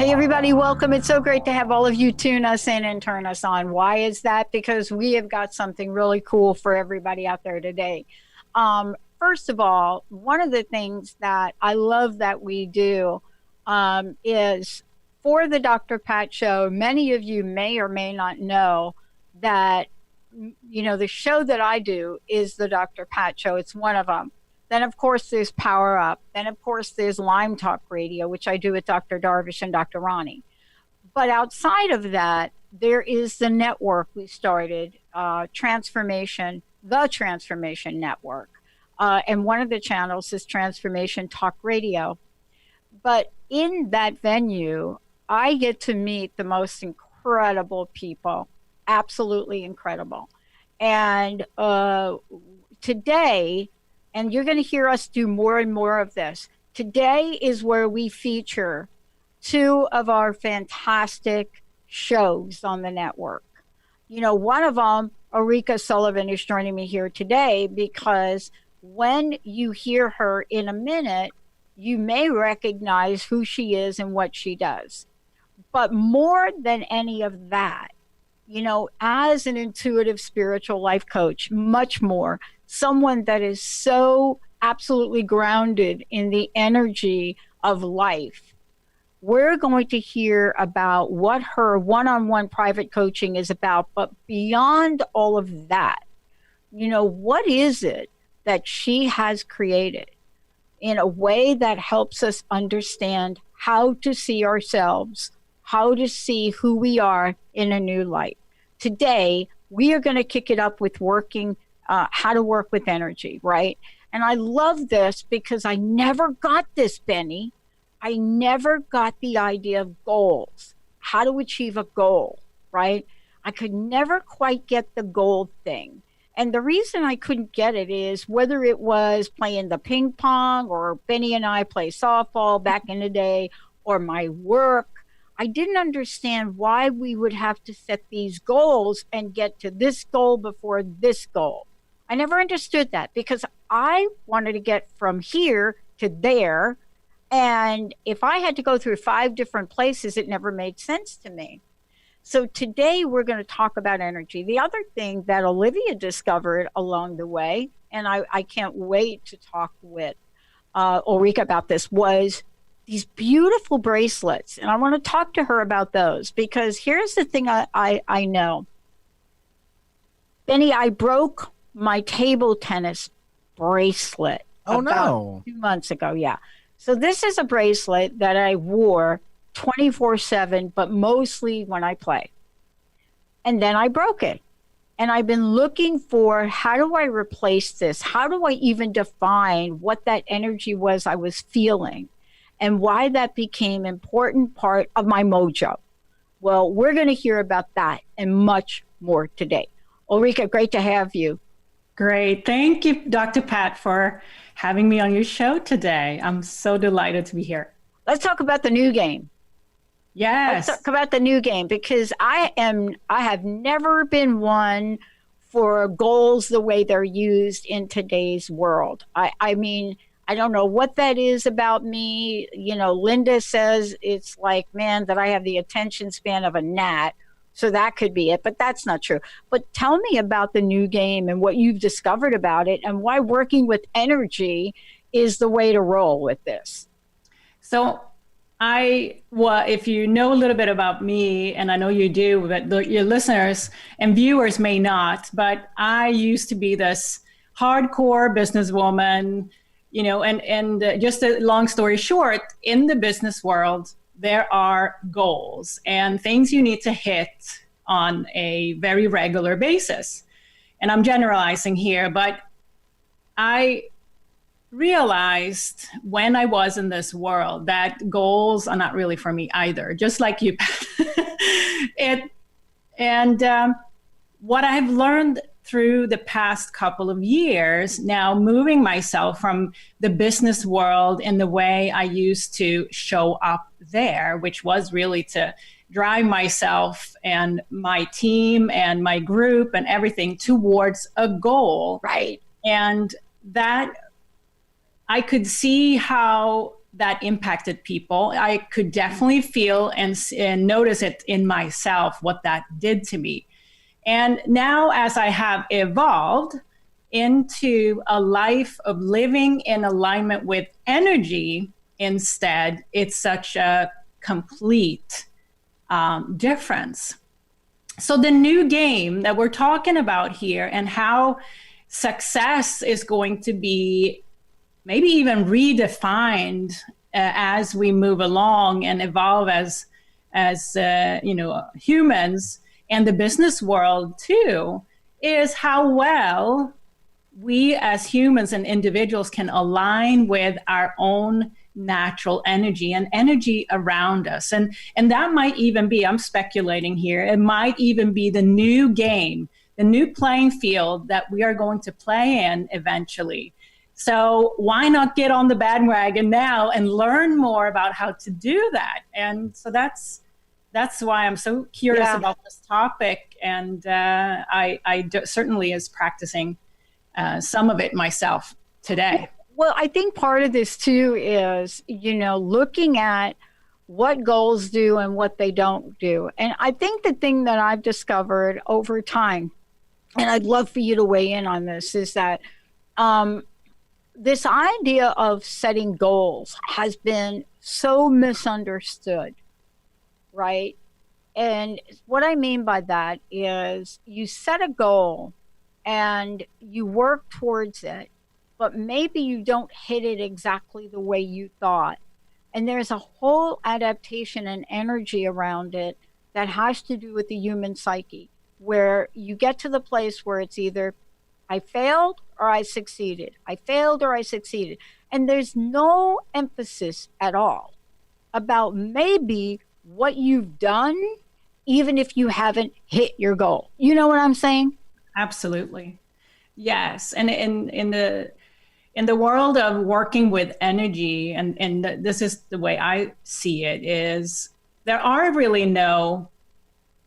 Hey, everybody, welcome. It's so great to have all of you tune us in and turn us on. Why is that? Because we have got something really cool for everybody out there today. First of all, one of the things that I love that we do is for the Dr. Pat Show. Many of you may or may not know that, the show that I do is the Dr. Pat Show. It's one of them. Then, of course, there's Power Up. Then, of course, there's Lyme Talk Radio, which I do with Dr. Darvish and Dr. Ronnie. But outside of that, there is the network we started, the Transformation Network. And one of the channels is Transformation Talk Radio. But in that venue, I get to meet the most incredible people, absolutely incredible. And today, and you're going to hear us do more and more of this. Today is where we feature two of our fantastic shows on the network. One of them, Ulrika Sullivan, is joining me here today because when you hear her in a minute, you may recognize who she is and what she does. But more than any of that, as an intuitive spiritual life coach, much more, someone that is so absolutely grounded in the energy of life. We're going to hear about what her one-on-one private coaching is about, but beyond all of that, what is it that she has created in a way that helps us understand how to see ourselves, how to see who we are in a new light. Today, we are going to kick it up with how to work with energy, right? And I love this because I never got this, Benny. I never got the idea of goals, how to achieve a goal, right? I could never quite get the goal thing. And the reason I couldn't get it is whether it was playing the ping pong or Benny and I play softball back in the day or my work, I didn't understand why we would have to set these goals and get to this goal before this goal. I never understood that because I wanted to get from here to there. And if I had to go through 5 different places, it never made sense to me. So today we're going to talk about energy. The other thing that Olivia discovered along the way, and I can't wait to talk with Ulrika about this, was these beautiful bracelets. And I want to talk to her about those because here's the thing I know. Benny, I broke my table tennis bracelet about 2 months ago. Yeah. So this is a bracelet that I wore 24/7, but mostly when I play. And then I broke it. And I've been looking for how do I replace this? How do I even define what that energy was I was feeling and why that became an important part of my mojo? Well, we're going to hear about that and much more today. Ulrika, great to have you. Great. Thank you, Dr. Pat, for having me on your show today. I'm so delighted to be here. Let's talk about the new game. Yes. Let's talk about the new game because I have never been one for goals the way they're used in today's world. I mean, I don't know what that is about me. Linda says it's like, man, that I have the attention span of a gnat. So that could be it, but that's not true. But tell me about the new game and what you've discovered about it and why working with energy is the way to roll with this. So if you know a little bit about me, and I know you do, but your listeners and viewers may not, but I used to be this hardcore businesswoman, and just a long story short, in the business world, there are goals and things you need to hit on a very regular basis. And I'm generalizing here, but I realized when I was in this world that goals are not really for me either, just like you. What I've learned through the past couple of years, now moving myself from the business world in the way I used to show up there, which was really to drive myself and my team and my group and everything towards a goal. Right. And that I could see how that impacted people. I could definitely feel and notice it in myself, what that did to me. And now, as I have evolved into a life of living in alignment with energy instead, it's such a complete difference. So the new game that we're talking about here, and how success is going to be maybe even redefined as we move along and evolve as humans, and the business world too, is how well we as humans and individuals can align with our own natural energy and energy around us. And that might even be, I'm speculating here, it might even be the new game, the new playing field that we are going to play in eventually. So why not get on the bandwagon now and learn more about how to do that? And so that's why I'm so curious about this topic. And I certainly is practicing some of it myself today. Well, I think part of this too is, looking at what goals do and what they don't do. And I think the thing that I've discovered over time, and I'd love for you to weigh in on this, is that this idea of setting goals has been so misunderstood, right? And what I mean by that is you set a goal and you work towards it, but maybe you don't hit it exactly the way you thought. And there's a whole adaptation and energy around it that has to do with the human psyche, where you get to the place where it's either I failed or I succeeded. I failed or I succeeded. And there's no emphasis at all about maybe what you've done, even if you haven't hit your goal. You know what I'm saying? Absolutely. Yes. And in the world of working with energy, and this is the way I see it, is there are really no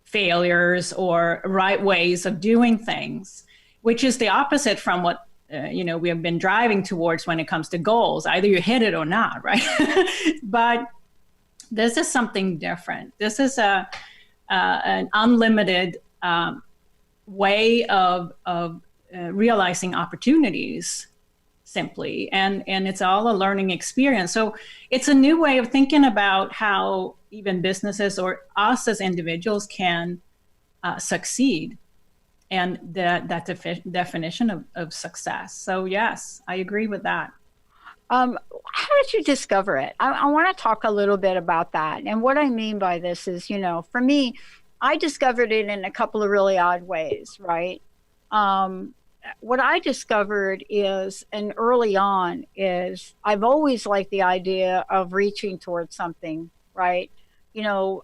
failures or right ways of doing things, which is the opposite from what we have been driving towards when it comes to goals. Either you hit it or not, right? But this is something different. This is an unlimited way of realizing opportunities, simply, and it's all a learning experience. So it's a new way of thinking about how even businesses or us as individuals can succeed, and that definition of success. So yes, I agree with that. How did you discover it? I want to talk a little bit about that. And what I mean by this is, for me, I discovered it in a couple of really odd ways, right? What I discovered is, and early on, is I've always liked the idea of reaching towards something, right? I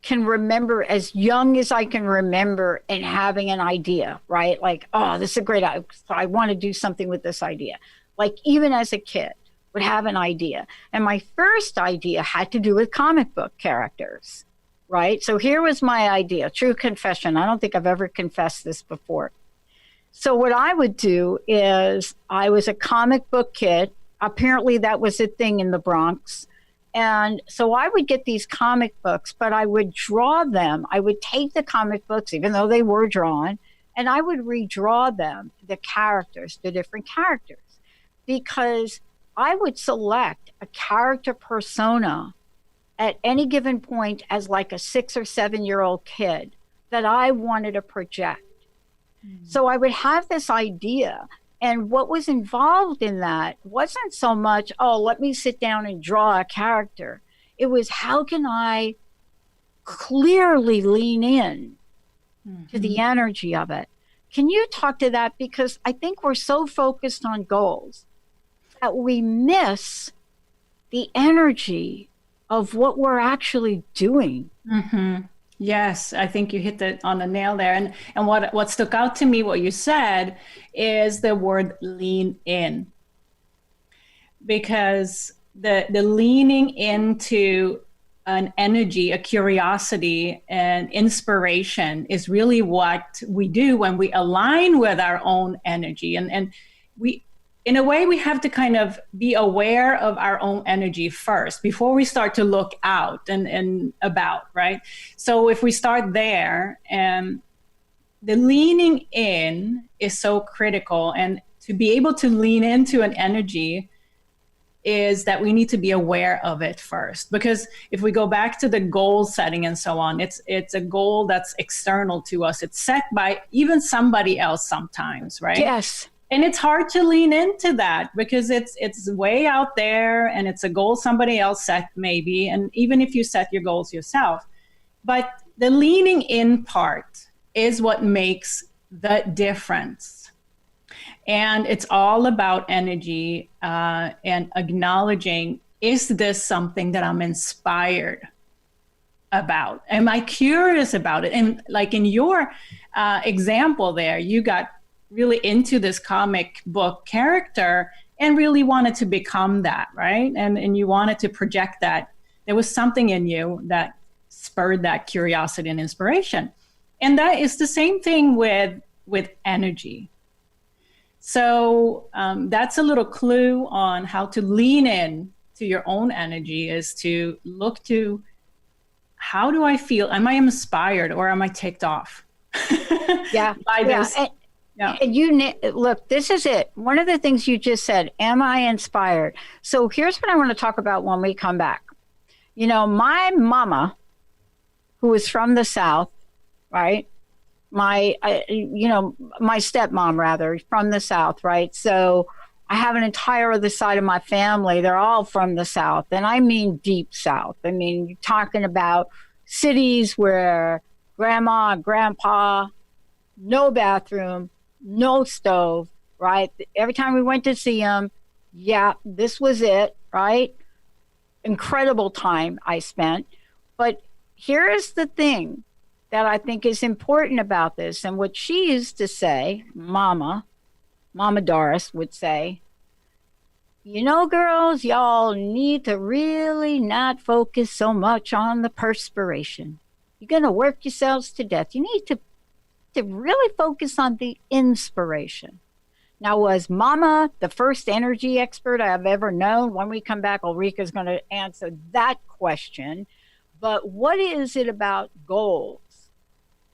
can remember as young as I can remember and having an idea, right? Like, oh, this is a great idea. I want to do something with this idea. Like even as a kid would have an idea. And my first idea had to do with comic book characters, right? So here was my idea, true confession. I don't think I've ever confessed this before. So what I would do is I was a comic book kid. Apparently that was a thing in the Bronx. And so I would get these comic books, but I would draw them. I would take the comic books, even though they were drawn, and I would redraw them, the characters, the different characters, because I would select a character persona at any given point as like a 6 or 7-year-old kid that I wanted to project. Mm-hmm. So I would have this idea. And what was involved in that wasn't so much, oh, let me sit down and draw a character. It was, how can I clearly lean in to the energy of it? Can you talk to that? Because I think we're so focused on goals that we miss the energy of what we're actually doing. Mm-hmm. Yes, I think you hit it on the nail there. And what stuck out to me, what you said, is the word lean in. Because the leaning into an energy, a curiosity, and inspiration is really what we do when we align with our own energy. And in a way, we have to kind of be aware of our own energy first before we start to look out and about, right? So if we start there, and the leaning in is so critical, and to be able to lean into an energy is that we need to be aware of it first. Because if we go back to the goal setting and so on, it's a goal that's external to us. It's set by even somebody else sometimes, right? Yes. And it's hard to lean into that because it's way out there, and it's a goal somebody else set maybe. And even if you set your goals yourself, but the leaning in part is what makes the difference. And it's all about energy and acknowledging, is this something that I'm inspired about? Am I curious about it? And like in your example there, you got really into this comic book character and really wanted to become that, right? And you wanted to project that. There was something in you that spurred that curiosity and inspiration. And that is the same thing with energy. So that's a little clue on how to lean in to your own energy, is to look to, how do I feel? Am I inspired or am I ticked off? Yeah. By this? And look, this is it. One of the things you just said, am I inspired? So here's what I want to talk about when we come back. You know, my mama, who is from the South, right? My stepmom, rather, from the South, right? So I have an entire other side of my family. They're all from the South. And I mean deep South. I mean, you're talking about cities where grandma and grandpa, no bathroom, no stove, right? Every time we went to see them, yeah, this was it, right? Incredible time I spent. But here is the thing that I think is important about this, and what she used to say, Mama Doris would say, you know, girls, y'all need to really not focus so much on the perspiration. You're going to work yourselves to death. You need to really focus on the inspiration. Now, was Mama the first energy expert I've ever known? When we come back, Ulrika is going to answer that question. But what is it about goals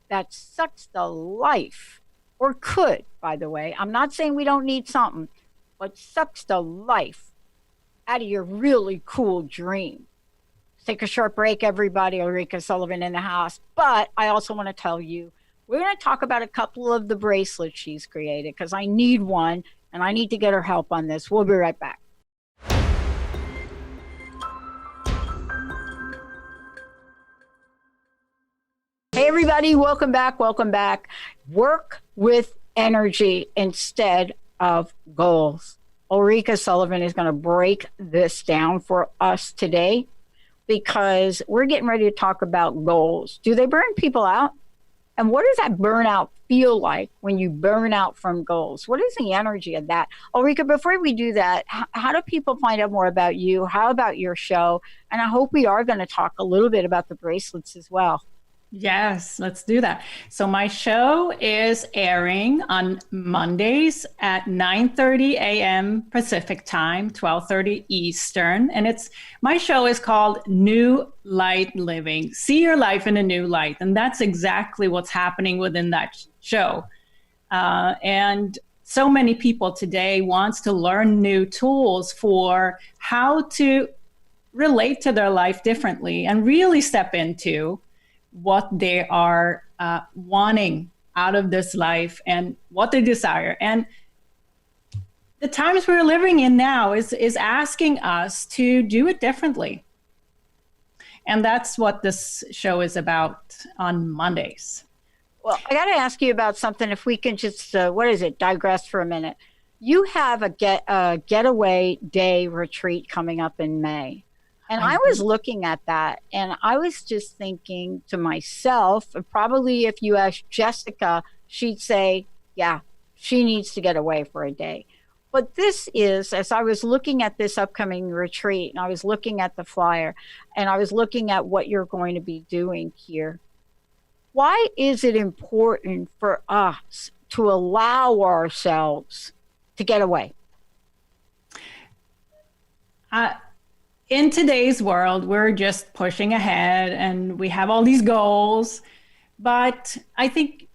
that sucks the life, or could, by the way, I'm not saying we don't need something, but sucks the life out of your really cool dream? Let's take a short break, everybody. Ulrika Sullivan in the house. But I also want to tell you, we're going to talk about a couple of the bracelets she's created, because I need one and I need to get her help on this. We'll be right back. Hey, everybody, welcome back. Welcome back. Work with energy instead of goals. Ulrika Sullivan is going to break this down for us today, because we're getting ready to talk about goals. Do they burn people out? And what does that burnout feel like when you burn out from goals? What is the energy of that? Ulrika, before we do that, how do people find out more about you? How about your show? And I hope we are going to talk a little bit about the bracelets as well. Yes, let's do that. So my show is airing on Mondays at 9:30 a.m. Pacific time, 12:30 Eastern. And my show is called New Light Living. See your life in a new light. And that's exactly what's happening within that show. And so many people today wants to learn new tools for how to relate to their life differently and really step into what they are wanting out of this life and what they desire. And the times we're living in now is asking us to do it differently. And that's what this show is about on Mondays. Well, I got to ask you about something. If we can just, digress for a minute. You have a getaway day retreat coming up in May. And I was looking at that, and I was just thinking to myself, probably if you asked Jessica, she'd say, yeah, she needs to get away for a day. But this is, as I was looking at this upcoming retreat, and I was looking at the flyer, and I was looking at what you're going to be doing here, why is it important for us to allow ourselves to get away? In today's world, we're just pushing ahead and we have all these goals. But I think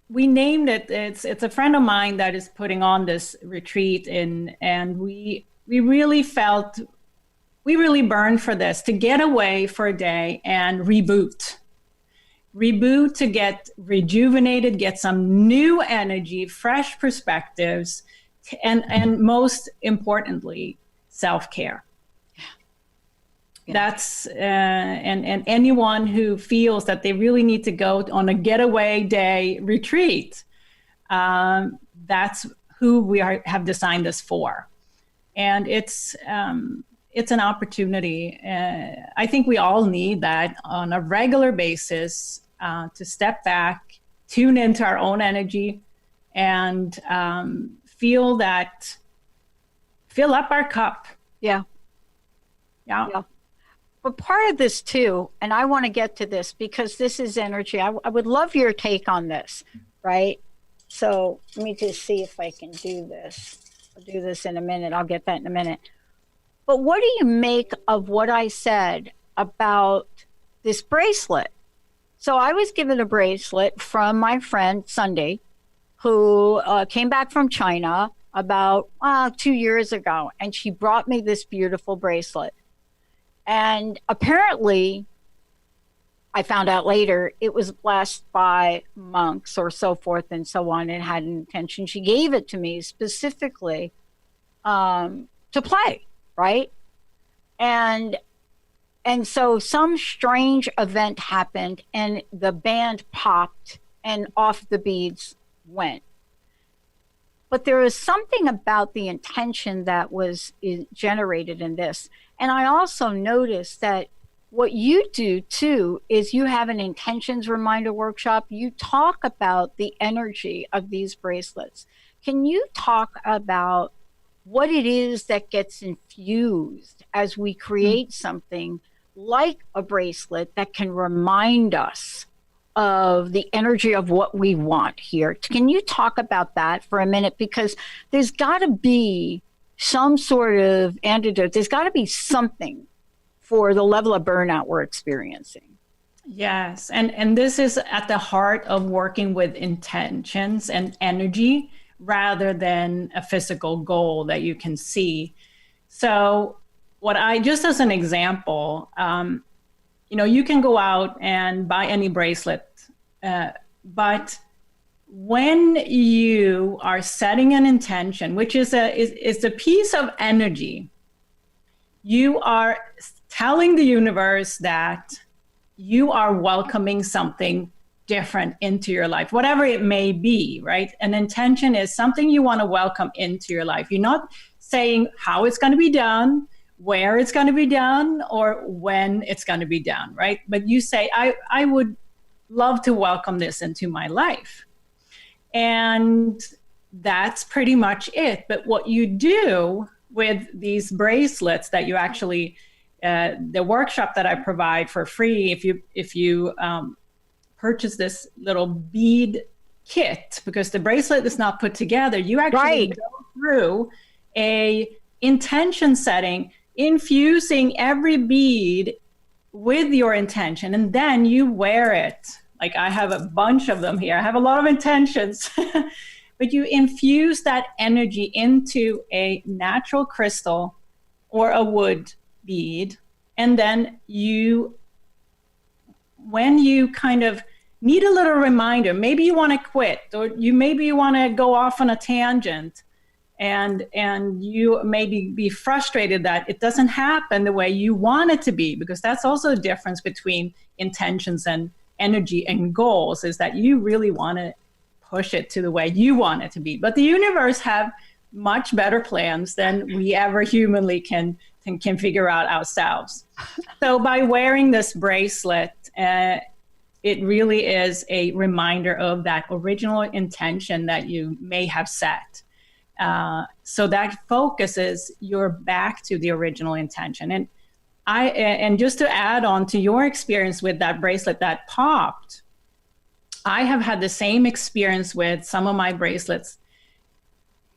we named it. It's a friend of mine that is putting on this retreat, and we really felt we really burned for this, to get away for a day and reboot, to get rejuvenated, get some new energy, fresh perspectives, and most importantly, self-care. Yeah. That's and anyone who feels that they really need to go on a getaway day retreat, that's who we have designed this for. And it's an opportunity. I think we all need that on a regular basis, to step back, tune into our own energy, and fill up our cup. Yeah. But part of this too, and I want to get to this because this is energy. I would love your take on this, right? So let me just see if I can do this. I'll do this in a minute. I'll get that in a minute. But what do you make of what I said about this bracelet? So I was given a bracelet from my friend Sunday, who came back from China about 2 years ago, and she brought me this beautiful bracelet. And apparently, I found out later, it was blessed by monks or so forth and so on. It had an intention. She gave it to me specifically to play, right? And so some strange event happened, and the band popped, and off the beads went. But there is something about the intention that was generated in this. And I also noticed that what you do too is you have an intentions reminder workshop. You talk about the energy of these bracelets. Can you talk about what it is that gets infused as we create something like a bracelet that can remind us of the energy of what we want here? Can you talk about that for a minute? Because there's got to be some sort of antidote. There's got to be something for the level of burnout we're experiencing. Yes, and this is at the heart of working with intentions and energy rather than a physical goal that you can see. So just as an example, you can go out and buy any bracelet, but when you are setting an intention, which is a piece of energy, you are telling the universe that you are welcoming something different into your life, whatever it may be, right? An intention is something you want to welcome into your life. You're not saying how it's going to be done, where it's going to be done, or when it's going to be done, right? But you say, I would love to welcome this into my life. And that's pretty much it. But what you do with these bracelets that you actually, the workshop that I provide for free, if you purchase this little bead kit, because the bracelet is not put together, you actually go through a intention setting, infusing every bead with your intention, and then you wear it. Like I have a bunch of them here. I have a lot of intentions, but you infuse that energy into a natural crystal or a wood bead. And then when you kind of need a little reminder, maybe you want to quit, or maybe you want to go off on a tangent, and you maybe be frustrated that it doesn't happen the way you want it to be, because that's also a difference between intentions and energy and goals, is that you really want to push it to the way you want it to be. But the universe have much better plans than we ever humanly can figure out ourselves. So by wearing this bracelet, it really is a reminder of that original intention that you may have set. So that focuses your back to the original intention. And just to add on to your experience with that bracelet that popped, I have had the same experience with some of my bracelets.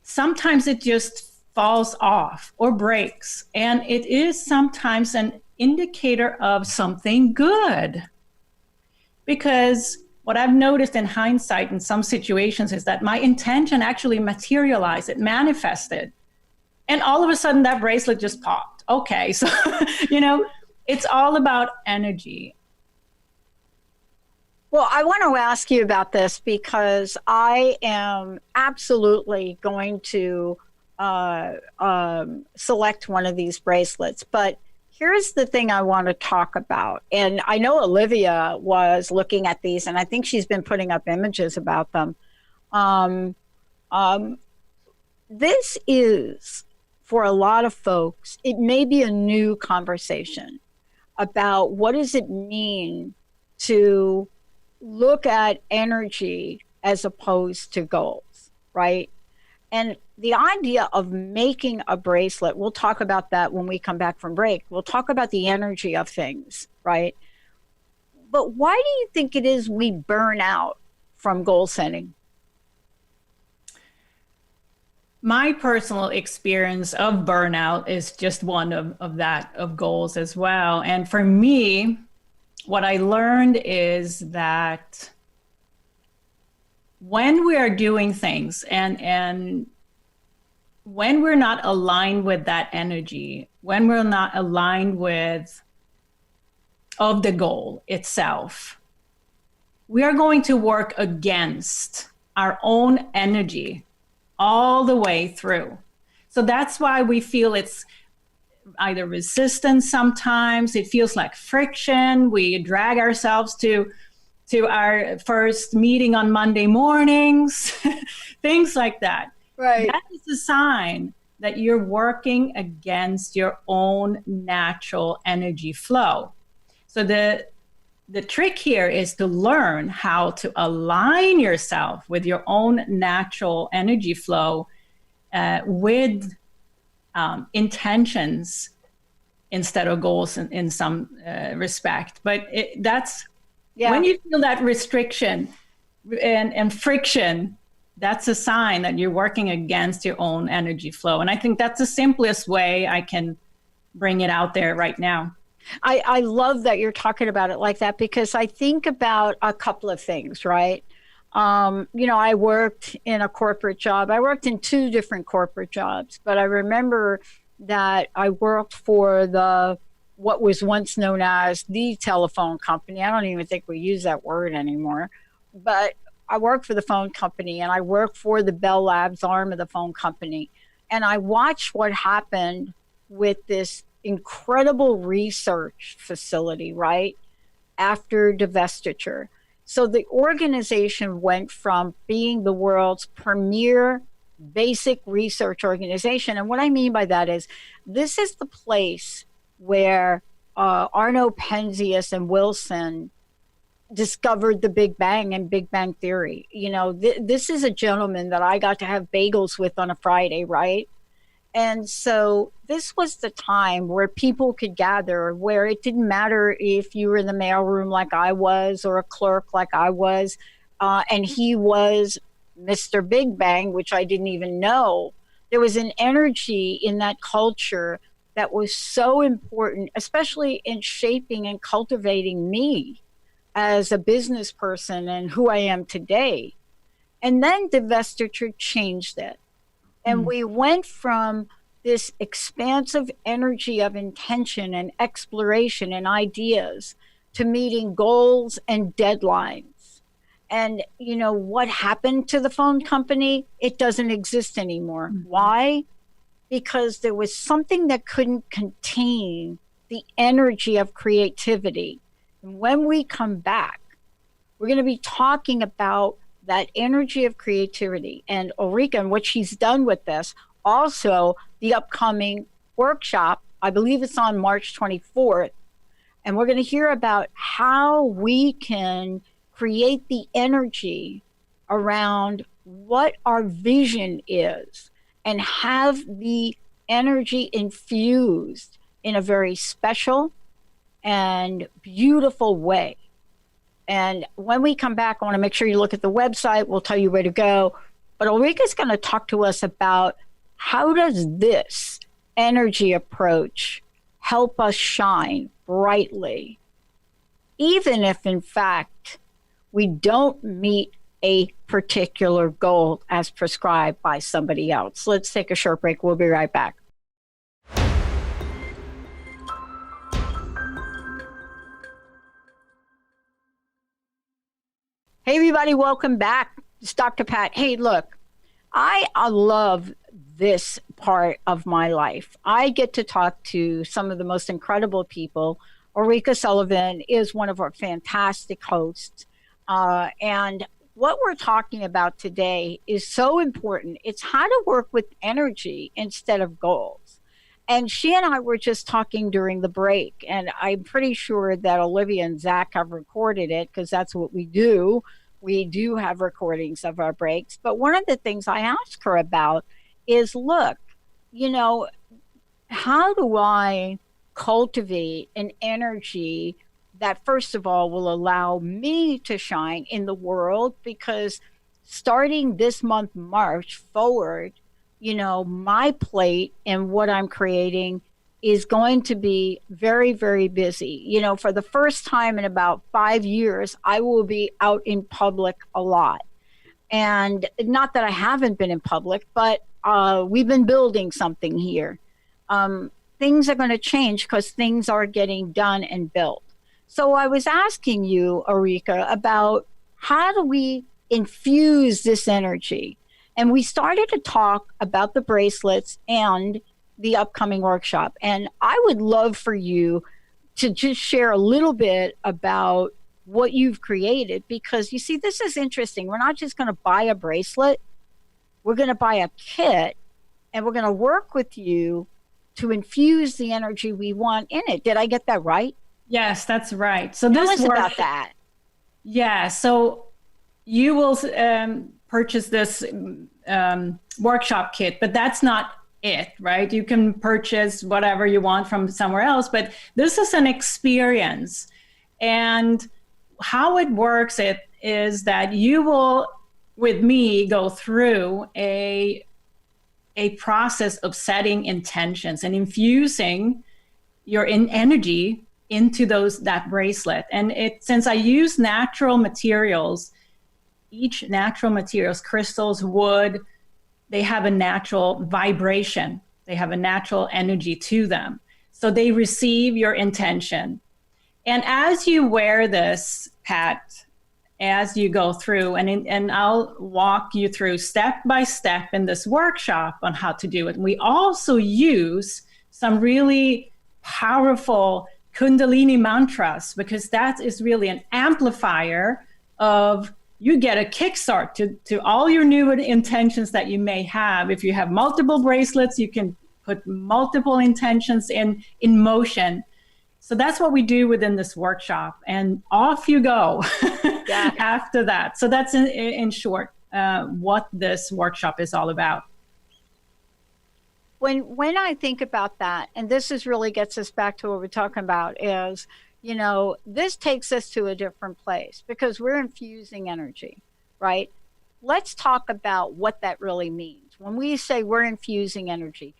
Sometimes it just falls off or breaks. And it is sometimes an indicator of something good. Because what I've noticed in hindsight in some situations is that my intention actually materialized, it manifested. And all of a sudden that bracelet just popped. Okay, so, it's all about energy. Well, I want to ask you about this because I am absolutely going to select one of these bracelets. But here's the thing I want to talk about. And I know Olivia was looking at these, and I think she's been putting up images about them. This is, for a lot of folks, it may be a new conversation about what does it mean to look at energy as opposed to goals, right? And the idea of making a bracelet, we'll talk about that when we come back from break. We'll talk about the energy of things, right? But why do you think it is we burn out from goal setting? My personal experience of burnout is just one of goals as well. And for me, what I learned is that when we are doing things and when we're not aligned with that energy, when we're not aligned with of the goal itself, we are going to work against our own energy all the way through. So that's why we feel it's either resistance sometimes, it feels like friction. We drag ourselves to our first meeting on Monday mornings, things like that. Right. That is a sign that you're working against your own natural energy flow. So the trick here is to learn how to align yourself with your own natural energy flow with intentions instead of goals in some respect. But when you feel that restriction and friction, that's a sign that you're working against your own energy flow. And I think that's the simplest way I can bring it out there right now. I love that you're talking about it like that, because I think about a couple of things, right? I worked in a corporate job. I worked in 2 different corporate jobs, but I remember that I worked for what was once known as the telephone company. I don't even think we use that word anymore, but I worked for the phone company, and I worked for the Bell Labs arm of the phone company. And I watched what happened with this incredible research facility, right, after divestiture. So the organization went from being the world's premier basic research organization. And what I mean by that is this is the place where Arno Penzias and Wilson discovered the Big Bang and Big Bang Theory. This is a gentleman that I got to have bagels with on a Friday, right? And so this was the time where people could gather, where it didn't matter if you were in the mailroom like I was or a clerk like I was, and he was Mr. Big Bang, which I didn't even know. There was an energy in that culture that was so important, especially in shaping and cultivating me as a business person and who I am today. And then divestiture changed it. And we went from this expansive energy of intention and exploration and ideas to meeting goals and deadlines. And what happened to the phone company? It doesn't exist anymore. Mm-hmm. Why? Because there was something that couldn't contain the energy of creativity. And when we come back, we're going to be talking about that energy of creativity and Ulrika and what she's done with this. Also, the upcoming workshop, I believe it's on March 24th. And we're going to hear about how we can create the energy around what our vision is and have the energy infused in a very special and beautiful way. And when we come back, I want to make sure you look at the website. We'll tell you where to go. But Ulrika's going to talk to us about how does this energy approach help us shine brightly, even if in fact we don't meet a particular goal as prescribed by somebody else? Let's take a short break. We'll be right back. Hey, everybody, welcome back. It's Dr. Pat. Hey, look, I love this part of my life. I get to talk to some of the most incredible people. Ulrika Sullivan is one of our fantastic hosts. And what we're talking about today is so important. It's how to work with energy instead of goals. And she and I were just talking during the break, and I'm pretty sure that Olivia and Zach have recorded it because that's what we do. We do have recordings of our breaks. But one of the things I asked her about is, look, you know, how do I cultivate an energy that, first of all, will allow me to shine in the world? Because starting this month, March forward, you know, my plate and what I'm creating is going to be very, very busy. You know, for the first time in about 5 years, I will be out in public a lot. And not that I haven't been in public, but we've been building something here. Things are going to change because things are getting done and built. So I was asking you, Ulrika, about how do we infuse this energy? And we started to talk about the bracelets and the upcoming workshop. And I would love for you to just share a little bit about what you've created, because you see, this is interesting. We're not just going to buy a bracelet. We're going to buy a kit, and we're going to work with you to infuse the energy we want in it. Did I get that right? Yes, that's right. So Tell us about that. Yeah. So you will purchase this workshop kit, but that's not it, right? You can purchase whatever you want from somewhere else, but this is an experience. And how it works is that you will, with me, go through a process of setting intentions and infusing your energy into that bracelet. And since I use natural materials, each natural materials, crystals, wood, they have a natural vibration. They have a natural energy to them. So they receive your intention. And as you wear this, Pat, as you go through, and I'll walk you through step by step in this workshop on how to do it. We also use some really powerful Kundalini mantras, because that is really an amplifier of, you get a kickstart to all your new intentions that you may have. If you have multiple bracelets, you can put multiple intentions in motion. So that's what we do within this workshop, and off you go after that. So that's in short what this workshop is all about. When I think about that, and this is really gets us back to what we're talking about, is, you know, this takes us to a different place because we're infusing energy, right? Let's talk about what that really means. When we say we're infusing energy,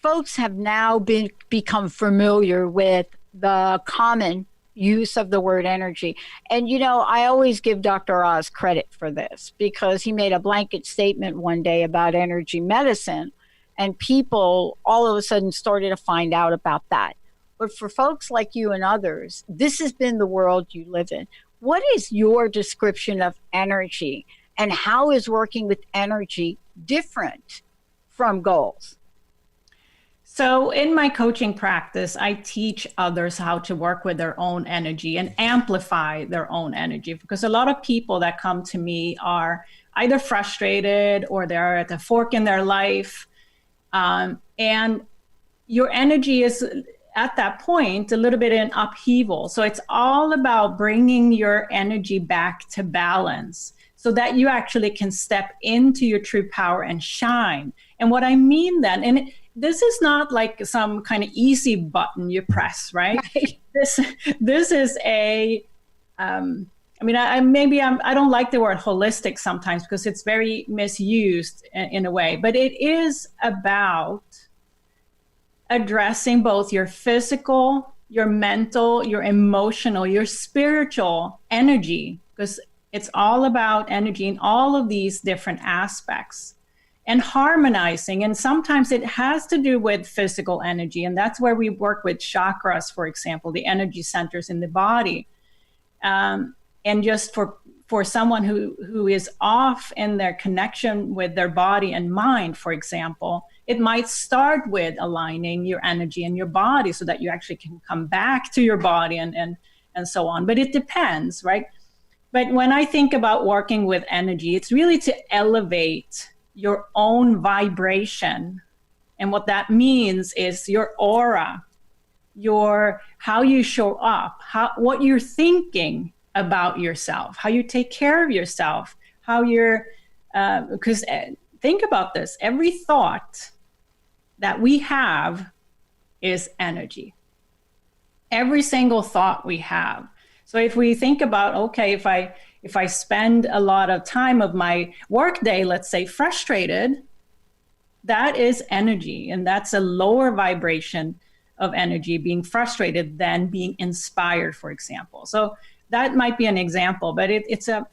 folks have now become familiar with the common use of the word energy. And, you know, I always give Dr. Oz credit for this because he made a blanket statement one day about energy medicine, and people all of a sudden started to find out about that. But for folks like you and others, this has been the world you live in. What is your description of energy, and how is working with energy different from goals? So in my coaching practice, I teach others how to work with their own energy and amplify their own energy, because a lot of people that come to me are either frustrated or they're at a fork in their life. And your energy is at that point a little bit in upheaval. So it's all about bringing your energy back to balance so that you actually can step into your true power and shine. And what I mean then, and this is not like some kind of easy button you press, right? This is a I mean, I don't like the word holistic sometimes because it's very misused in a way, but it is about addressing both your physical, your mental, your emotional, your spiritual energy, because it's all about energy in all of these different aspects and harmonizing. And sometimes it has to do with physical energy. And that's where we work with chakras, for example, the energy centers in the body. And just for someone who is off in their connection with their body and mind, for example, it might start with aligning your energy and your body so that you actually can come back to your body and so on. But it depends, right? But when I think about working with energy, it's really to elevate your own vibration. And what that means is your aura, how you show up, what you're thinking about yourself, how you take care of yourself, because think about this, every thought that we have is energy. Every single thought we have. So if we think about, okay, if I spend a lot of time of my workday, let's say frustrated, that is energy, and that's a lower vibration of energy, being frustrated than being inspired, for example. So that might be an example, but it's a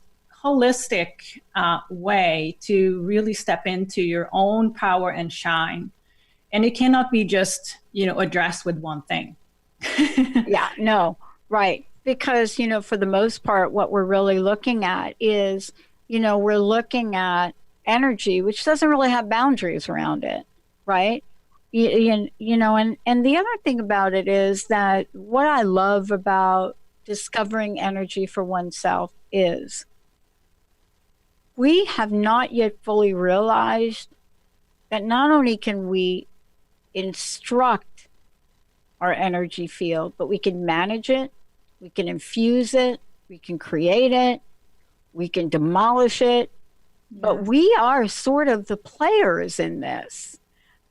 holistic way to really step into your own power and shine. And it cannot be just, addressed with one thing. Yeah, no, right. Because, for the most part, what we're really looking at is, we're looking at energy, which doesn't really have boundaries around it, right? And the other thing about it is that what I love about discovering energy for oneself is we have not yet fully realized that not only can we instruct our energy field, but we can manage it, we can infuse it, we can create it, we can demolish it, but we are sort of the players in this.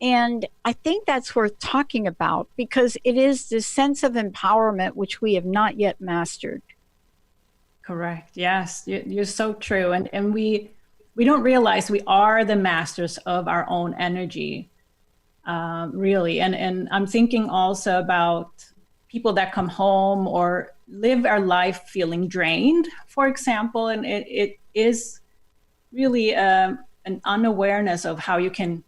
And I think that's worth talking about because it is this sense of empowerment which we have not yet mastered. Correct. Yes, you're so true. And we don't realize we are the masters of our own energy, really. And I'm thinking also about people that come home or live our life feeling drained, for example, and it is really an unawareness of how you can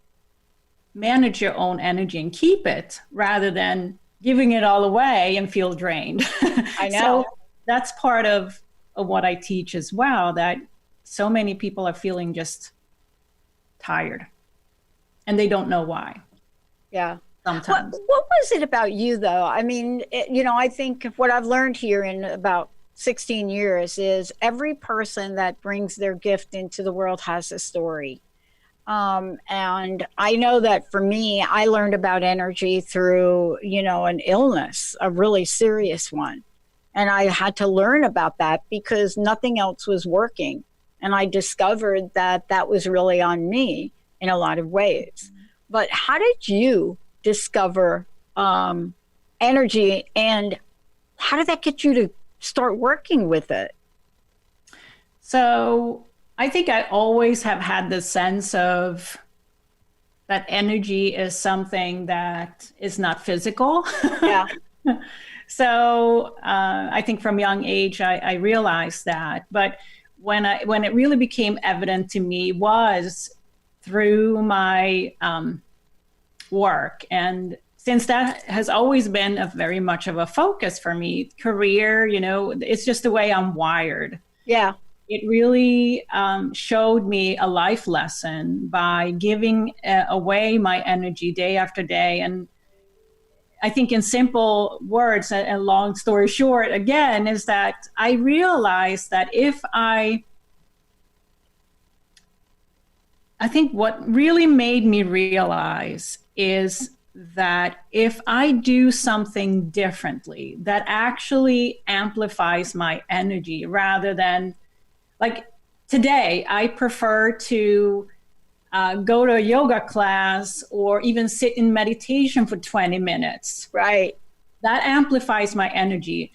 manage your own energy and keep it rather than giving it all away and feel drained. I know. So that's part of what I teach as well, that so many people are feeling just tired and they don't know why. Yeah. Sometimes. What was it about you, though? I mean, I think what I've learned here in about 16 years is every person that brings their gift into the world has a story. And I know that for me, I learned about energy through, an illness, a really serious one. And I had to learn about that because nothing else was working. And I discovered that that was really on me in a lot of ways. But how did you discover energy, and how did that get you to start working with it? So I think I always have had the sense of that energy is something that is not physical. Yeah. So I think from young age, I realized that. But when it really became evident to me was through my work. And since that has always been very much of a focus for me, career, it's just the way I'm wired. Yeah. It really showed me a life lesson by giving away my energy day after day. And I think in simple words, and long story short, again, is that I realized that I think what really made me realize is that if I do something differently, that actually amplifies my energy rather than, like today, I prefer to go to a yoga class or even sit in meditation for 20 minutes. Right. That amplifies my energy.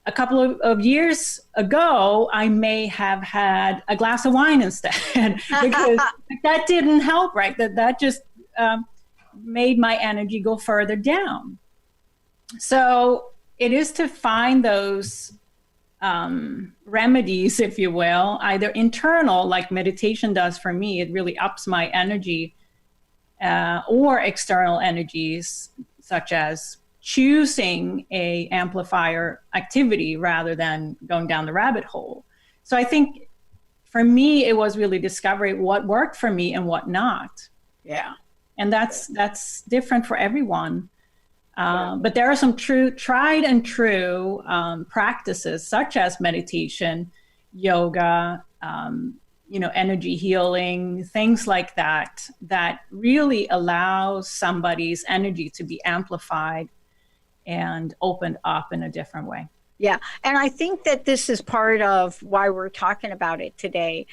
a couple of years ago, I may have had a glass of wine instead because that didn't help, right? That just made my energy go further down. So it is to find those remedies, if you will, either internal, like meditation does for me, it really ups my energy, or external energies, such as choosing a amplifier activity rather than going down the rabbit hole. So I think for me, it was really discovering what worked for me and what not. Yeah. And that's different for everyone. But there are some tried and true practices, such as meditation, yoga, energy healing, things like that, that really allows somebody's energy to be amplified and opened up in a different way. Yeah. And I think that this is part of why we're talking about it today.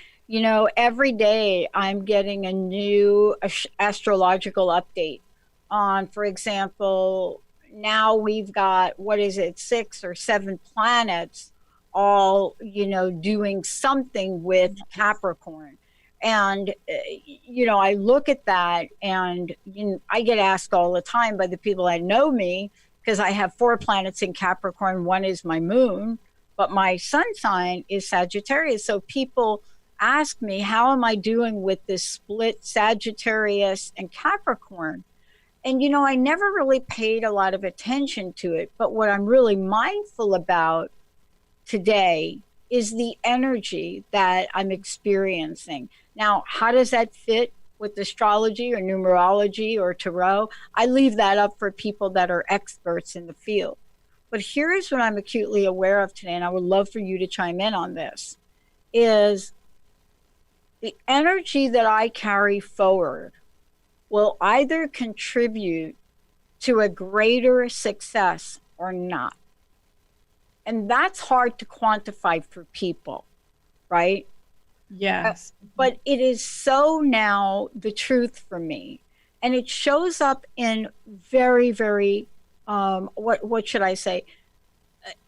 Every day I'm getting a new astrological update on, for example, now we've got, 6 or 7 planets all, doing something with Capricorn. And, I look at that and I get asked all the time by the people that know me, because I have 4 planets in Capricorn. One is my moon, but my sun sign is Sagittarius. So people ask me, how am I doing with this split Sagittarius and Capricorn? And, I never really paid a lot of attention to it. But what I'm really mindful about today is the energy that I'm experiencing. Now, how does that fit with astrology or numerology or tarot? I leave that up for people that are experts in the field. But here's what I'm acutely aware of today, and I would love for you to chime in on this, is the energy that I carry forward will either contribute to a greater success or not. And that's hard to quantify for people, right? Yes. But it is so now the truth for me. And it shows up in very, very, what should I say,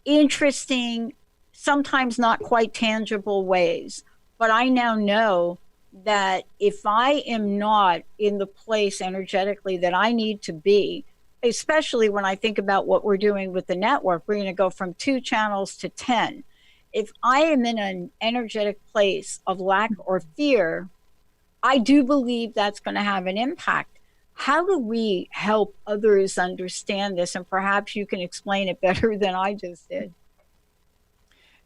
interesting, sometimes not quite tangible ways. But I now know that if I am not in the place energetically that I need to be, especially when I think about what we're doing with the network, we're going to go from 2 channels to 10. If I am in an energetic place of lack or fear, I do believe that's going to have an impact. How do we help others understand this? And perhaps you can explain it better than I just did.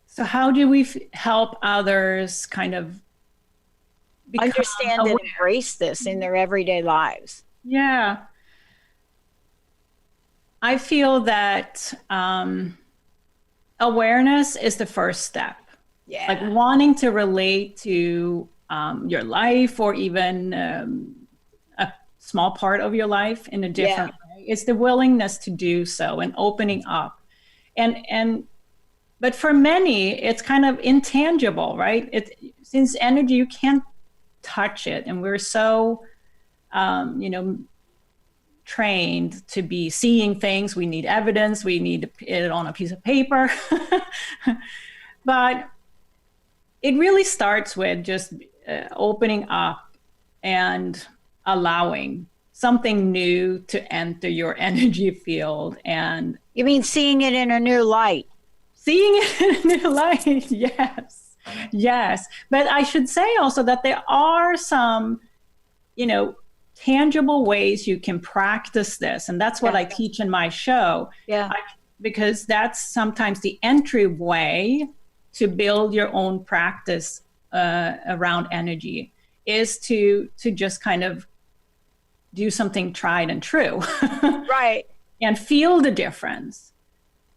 So how do we help others kind of understand and embrace this in their everyday lives? Yeah. I feel that awareness is the first step. Yeah. Like wanting to relate to your life, or even a small part of your life in a different way. It's the willingness to do so and opening up. But for many, it's kind of intangible, right? Since energy, you can't touch it. And we're so, trained to be seeing things. We need evidence. We need it on a piece of paper. But it really starts with just opening up and allowing something new to enter your energy field. And you mean seeing it in a new light? Seeing it in a new light, yes. But I should say also that there are some, tangible ways you can practice this. And that's what I teach in my show. Yeah. Because that's sometimes the entryway to build your own practice around energy, is to just kind of do something tried and true. Right. And feel the difference.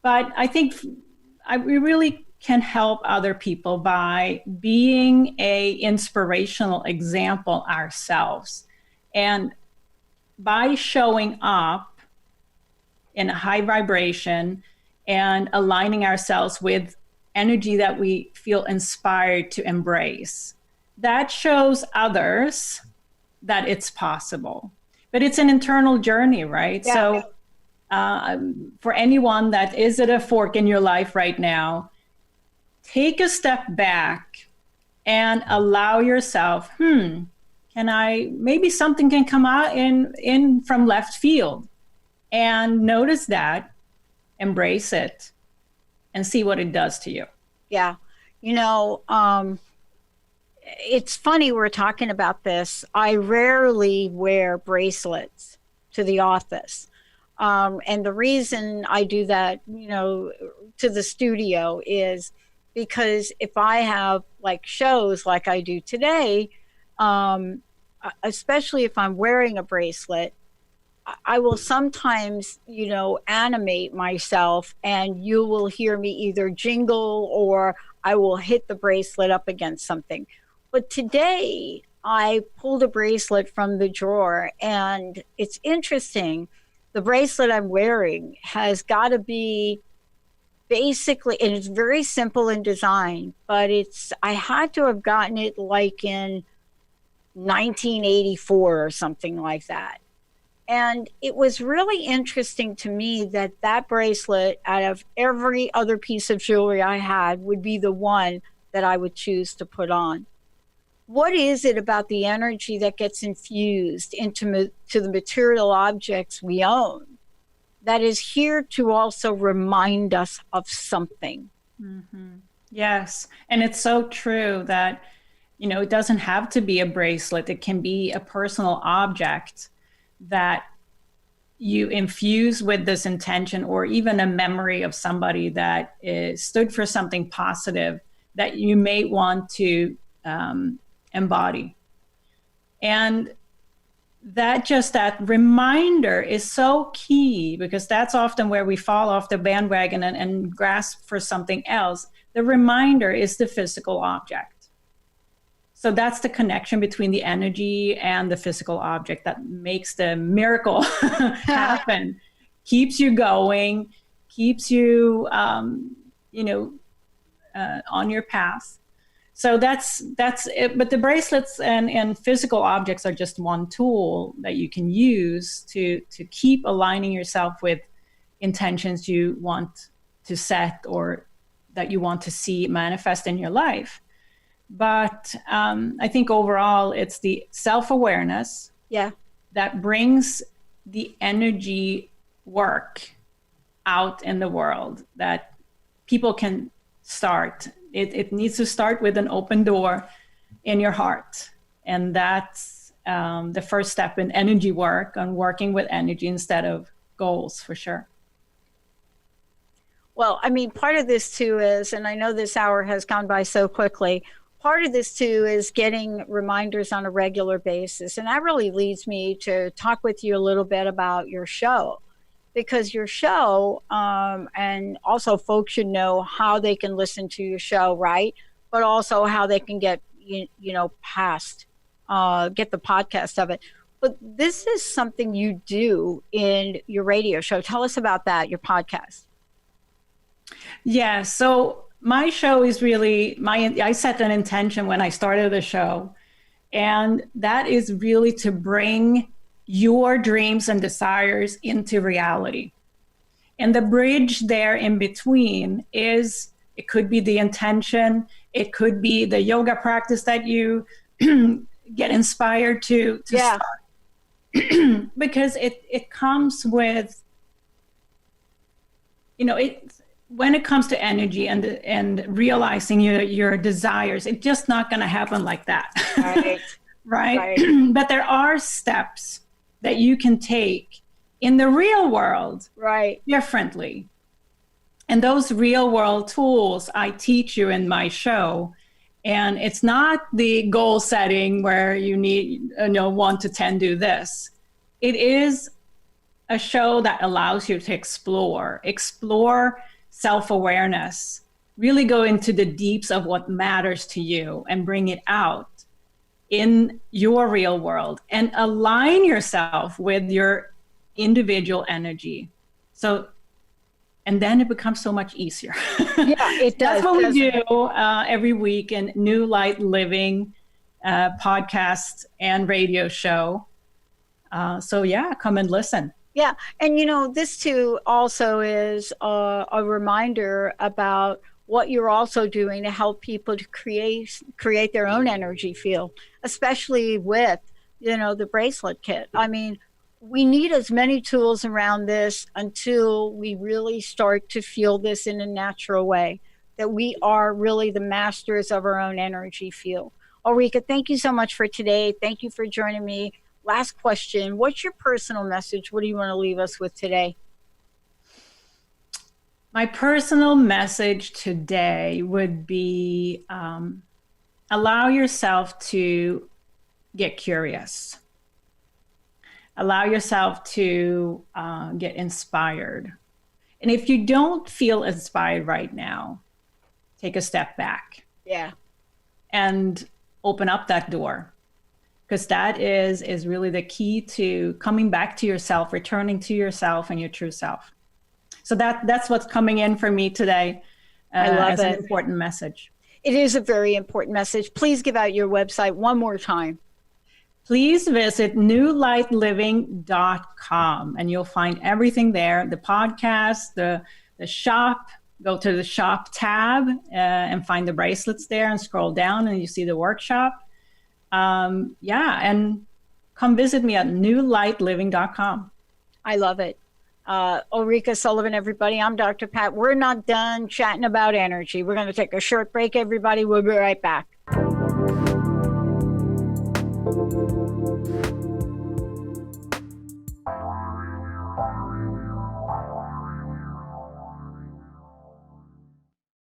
But I think we really can help other people by being a inspirational example ourselves. And by showing up in a high vibration and aligning ourselves with energy that we feel inspired to embrace, that shows others that it's possible. But it's an internal journey, right? Yeah. So For anyone that is at a fork in your life right now, take a step back and allow yourself, maybe something can come out in from left field, and notice that, embrace it, and see what it does to you. Yeah. It's funny we're talking about this. I rarely wear bracelets to the office. And the reason I do that, to the studio is because if I have like shows like I do today, especially if I'm wearing a bracelet, I will sometimes, animate myself, and you will hear me either jingle or I will hit the bracelet up against something. But today I pulled a bracelet from the drawer, and it's interesting. The bracelet I'm wearing has got to be basically, and it's very simple in design, but I had to have gotten it like in 1984 or something like that. And it was really interesting to me that bracelet, out of every other piece of jewelry I had, would be the one that I would choose to put on. What is it about the energy that gets infused into to the material objects we own that is here to also remind us of something? Mm-hmm. Yes. And it's so true that, it doesn't have to be a bracelet. It can be a personal object that you infuse with this intention, or even a memory of somebody that stood for something positive that you may want to embody. And that reminder is so key, because that's often where we fall off the bandwagon and grasp for something else. The reminder is the physical object. So that's the connection between the energy and the physical object that makes the miracle happen. Keeps you going, keeps you, on your path. So that's it. But the bracelets and physical objects are just one tool that you can use to keep aligning yourself with intentions you want to set, or that you want to see manifest in your life. But I think overall, it's the self-awareness that brings the energy work out in the world, that people can start. It needs to start with an open door in your heart. And that's the first step in energy work, on working with energy instead of goals, for sure. Well, I mean, part of this too is, and I know this hour has gone by so quickly, part of this too is getting reminders on a regular basis. And that really leads me to talk with you a little bit about your show, because your show, and also folks should know how they can listen to your show, right? But also how they can get, get the podcast of it. But this is something you do in your radio show. Tell us about that, your podcast. Yeah, so my show is really I set an intention when I started the show, and that is really to bring your dreams and desires into reality. And the bridge there in between is, it could be the intention, it could be the yoga practice that you get inspired to start. Because it comes with, when it comes to energy and realizing your desires, it's just not going to happen like that. Right. Right. But there are steps that you can take in the real world, right, differently. And those real world tools I teach you in my show. And it's not the goal setting where you need 1 to 10 do this. It is a show that allows you to explore self-awareness, really go into the deeps of what matters to you and bring it out in your real world, and align yourself with your individual energy. So, and then it becomes so much easier. Yeah, it does. That's what we do every week in New Light Living podcast and radio show. So yeah, come and listen. Yeah. And, this too also is a reminder about what you're also doing to help people to create their own energy field, especially with, the bracelet kit. I mean, we need as many tools around this until we really start to feel this in a natural way, that we are really the masters of our own energy field. Ulrika, thank you so much for today. Thank you for joining me. Last question. What's your personal message? What do you want to leave us with today? My personal message today would be allow yourself to get curious. Allow yourself to get inspired. And if you don't feel inspired right now, take a step back. Yeah. And open up that door. Because that is really the key to coming back to yourself, returning to yourself and your true self. So that's what's coming in for me today I love as it. an important message. It is a very important message. Please give out your website one more time. Please visit newlightliving.com and you'll find everything there. The podcast, the shop, go to the shop tab and find the bracelets there and scroll down and you see the workshop. And come visit me at newlightliving.com. I love it. Ulrika Sullivan, everybody. I'm Dr. Pat. We're not done chatting about energy. We're going to take a short break, everybody. We'll be right back.